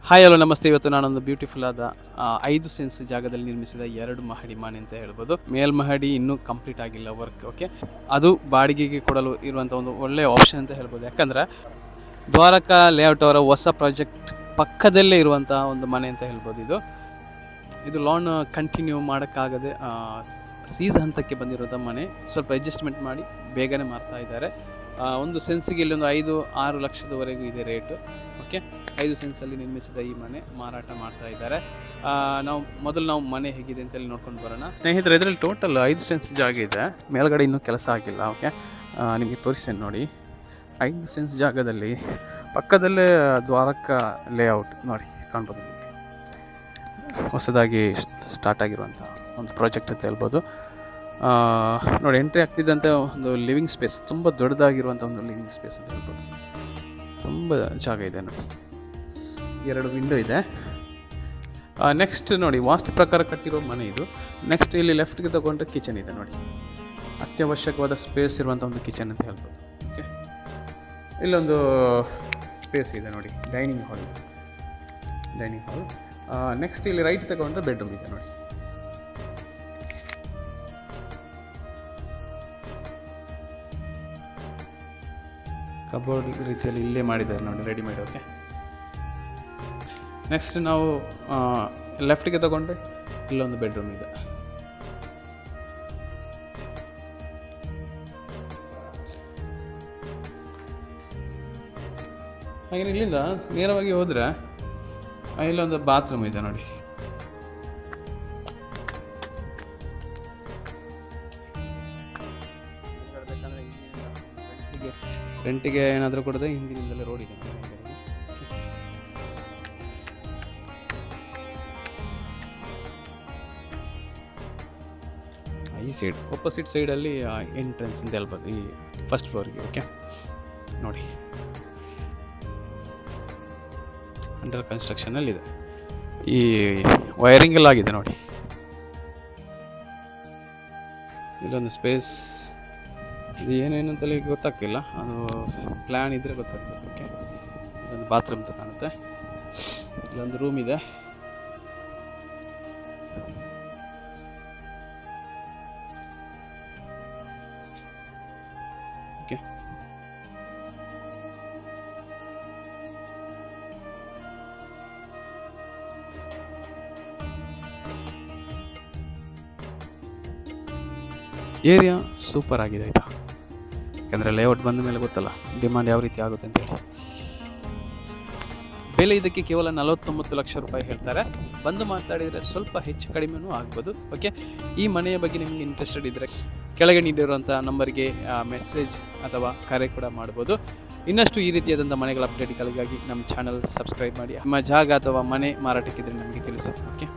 Hi hello ನಮಸ್ತೆ. ಇವತ್ತು ನಾನೊಂದು ಬ್ಯೂಟಿಫುಲ್ ಆದ 5 ಸೆನ್ಸ್ ಜಾಗದಲ್ಲಿ ನಿರ್ಮಿಸಿದ 2 ಮಹಡಿ ಮನೆ ಅಂತ ಹೇಳ್ಬೋದು. ಮೇಲ್ಮಹಡಿ ಇನ್ನೂ ಕಂಪ್ಲೀಟ್ ಆಗಿಲ್ಲ ವರ್ಕ್. ಓಕೆ, ಅದು ಬಾಡಿಗೆಗೆ ಕೊಡಲು ಇರುವಂಥ ಒಂದು ಒಳ್ಳೆಯ ಆಪ್ಷನ್ ಅಂತ ಹೇಳ್ಬೋದು. ಯಾಕಂದರೆ ದ್ವಾರಕಾ ಲೇಔಟ್ ಅವರ ಹೊಸ ಪ್ರಾಜೆಕ್ಟ್ ಪಕ್ಕದಲ್ಲೇ ಇರುವಂಥ ಒಂದು ಮನೆ ಅಂತ ಹೇಳ್ಬೋದು. ಇದು ಲೋನ್ ಕಂಟಿನ್ಯೂ ಮಾಡೋಕ್ಕಾಗದೆ ಸೀಸ್ ಹಂತಕ್ಕೆ ಬಂದಿರೋಂಥ ಮನೆ. ಸ್ವಲ್ಪ ಅಡ್ಜಸ್ಟ್ಮೆಂಟ್ ಮಾಡಿ ಬೇಗನೆ ಮಾರ್ತಾ ಇದ್ದಾರೆ. ಒಂದು ಸೆನ್ಸಿಗೆ ಇಲ್ಲಿ ಒಂದು 5-6 ಲಕ್ಷದವರೆಗೂ ಇದೆ ರೇಟು. ಓಕೆ, 5 ಸೆನ್ಸಲ್ಲಿ ನಿರ್ಮಿಸಿದ ಈ ಮನೆ ಮಾರಾಟ ಮಾಡ್ತಾ ಇದ್ದಾರೆ. ನಾವು ಮನೆ ಹೇಗಿದೆ ಅಂತೇಳಿ ನೋಡ್ಕೊಂಡು ಬರೋಣ ಸ್ನೇಹಿತರೆ. ಇದರಲ್ಲಿ ಟೋಟಲ್ 5 ಸೆನ್ಸ್ ಜಾಗ ಇದೆ. ಮೇಲ್ಗಡೆ ಇನ್ನೂ ಕೆಲಸ ಆಗಿಲ್ಲ. ಓಕೆ, ನಿಮಗೆ ತೋರಿಸ್ತೇನೆ ನೋಡಿ. 5 ಸೆನ್ಸ್ ಜಾಗದಲ್ಲಿ ಪಕ್ಕದಲ್ಲೇ ದ್ವಾರಕಾ ಲೇಔಟ್ ನೋಡಿ ಕಾಣ್ಬೋದು. ಹೊಸದಾಗಿ ಸ್ಟಾರ್ಟ್ ಆಗಿರುವಂಥ ಒಂದು ಪ್ರಾಜೆಕ್ಟ್ ಅಂತ ಹೇಳ್ಬೋದು. ನೋಡಿ, ಎಂಟ್ರಿ ಆಗ್ತಿದ್ದಂತೆ ಒಂದು ಲಿವಿಂಗ್ ಸ್ಪೇಸ್, ತುಂಬ ದೊಡ್ಡದಾಗಿರುವಂಥ ಒಂದು ಲಿವಿಂಗ್ ಸ್ಪೇಸ್ ಅಂತ ಹೇಳ್ಬೋದು. ತುಂಬ ಜಾಗ ಇದೆ ನೋಡಿ. 2 ವಿಂಡೋ ಇದೆ. ನೆಕ್ಸ್ಟ್ ನೋಡಿ, ವಾಸ್ತು ಪ್ರಕಾರ ಕಟ್ಟಿರೋ ಮನೆ ಇದು. ನೆಕ್ಸ್ಟ್ ಇಲ್ಲಿ ಲೆಫ್ಟ್ಗೆ ತಗೊಂಡ್ರೆ ಕಿಚನ್ ಇದೆ ನೋಡಿ. ಅತ್ಯವಶ್ಯಕವಾದ ಸ್ಪೇಸ್ ಇರುವಂಥ ಒಂದು ಕಿಚನ್ ಅಂತ ಹೇಳ್ಬೋದು. ಓಕೆ, ಇಲ್ಲೊಂದು ಸ್ಪೇಸ್ ಇದೆ ನೋಡಿ, ಡೈನಿಂಗ್ ಹಾಲ್. ನೆಕ್ಸ್ಟ್ ಇಲ್ಲಿ ರೈಟ್ ತಗೊಂಡ್ರೆ ಬೆಡ್ರೂಮ್ ಇದೆ ನೋಡಿ. ಕಬೋರ್ಡ್ ರೀತಿಯಲ್ಲಿ ಇಲ್ಲೇ ಮಾಡಿದ್ದಾರೆ ನೋಡಿ, ರೆಡಿಮೇಡ್. ಓಕೆ, ನೆಕ್ಸ್ಟ್ ನಾವು ಲೆಫ್ಟಿಗೆ ತಗೊಂಡ್ರೆ ಇಲ್ಲೊಂದು ಬೆಡ್ರೂಮ್ ಇದೆ. ಹಾಗೆ ಇಲ್ಲಿಂದ ನೇರವಾಗಿ ಹೋದರೆ ಇಲ್ಲೊಂದು ಬಾತ್ರೂಮ್ ಇದೆ ನೋಡಿ. ರೆಂಟಿಗೆ ಏನಾದರೂ ಕೊಡದೆ ಹಿಂದಿನಿಂದಲೇ ರೋಡ್ ಇದೆ. ಈ ಸೈಡ್ ಆಪೋಸಿಟ್ ಸೈಡಲ್ಲಿ ಎಂಟ್ರೆನ್ಸ್ ಅಂತ ಹೇಳ್ಬೋದು ಈ ಫಸ್ಟ್ ಫ್ಲೋರ್ಗೆ. ಓಕೆ ನೋಡಿ, ಅಂಡರ್ ಕನ್ಸ್ಟ್ರಕ್ಷನಲ್ಲಿದೆ. ಈ ವೈರಿಂಗ್ ಎಲ್ಲ ಆಗಿದೆ ನೋಡಿ. ಇಲ್ಲೊಂದು ಸ್ಪೇಸ್, ಇದು ಏನೇನು ಅಂತಲೇ ಗೊತ್ತಾಗ್ತಿಲ್ಲ, ಅದು ಪ್ಲ್ಯಾನ್ ಇದ್ದರೆ ಗೊತ್ತಾಗ್ತದೆ. ಓಕೆ, ಇಲ್ಲೊಂದು ಬಾತ್ರೂಮ್ ಅಂತ ಕಾಣುತ್ತೆ. ಇಲ್ಲೊಂದು ರೂಮ್ ಇದೆ. ಓಕೆ, ಏರಿಯಾ ಸೂಪರ್ ಆಗಿದೆ ಆಯಿತಾ. ಯಾಕಂದರೆ ಲೇಔಟ್ ಬಂದ ಮೇಲೆ ಗೊತ್ತಲ್ಲ ಡಿಮಾಂಡ್ ಯಾವ ರೀತಿ ಆಗುತ್ತೆ ಅಂತೇಳಿ. ಬೆಲೆ ಇದಕ್ಕೆ ಕೇವಲ 49 ಲಕ್ಷ ರೂಪಾಯಿ ಹೇಳ್ತಾರೆ. ಬಂದು ಮಾತಾಡಿದರೆ ಸ್ವಲ್ಪ ಹೆಚ್ಚು ಕಡಿಮೆನೂ ಆಗ್ಬೋದು. ಓಕೆ, ಈ ಮನೆಯ ಬಗ್ಗೆ ನಿಮಗೆ ಇಂಟ್ರೆಸ್ಟೆಡ್ ಇದ್ದರೆ ಕೆಳಗೆ ನೀಡಿರುವಂಥ ನಂಬರ್ಗೆ ಮೆಸೇಜ್ ಅಥವಾ ಕರೆ ಕೂಡ ಮಾಡ್ಬೋದು. ಇನ್ನಷ್ಟು ಈ ರೀತಿಯಾದಂಥ ಮನೆಗಳ ಅಪ್ಡೇಟ್ಗಳಿಗಾಗಿ ನಮ್ಮ ಚಾನಲ್ ಸಬ್ಸ್ಕ್ರೈಬ್ ಮಾಡಿ. ನಿಮ್ಮ ಜಾಗ ಅಥವಾ ಮನೆ ಮಾರಾಟಕ್ಕಿದ್ರೆ ನಮಗೆ ತಿಳಿಸಿ. ಓಕೆ.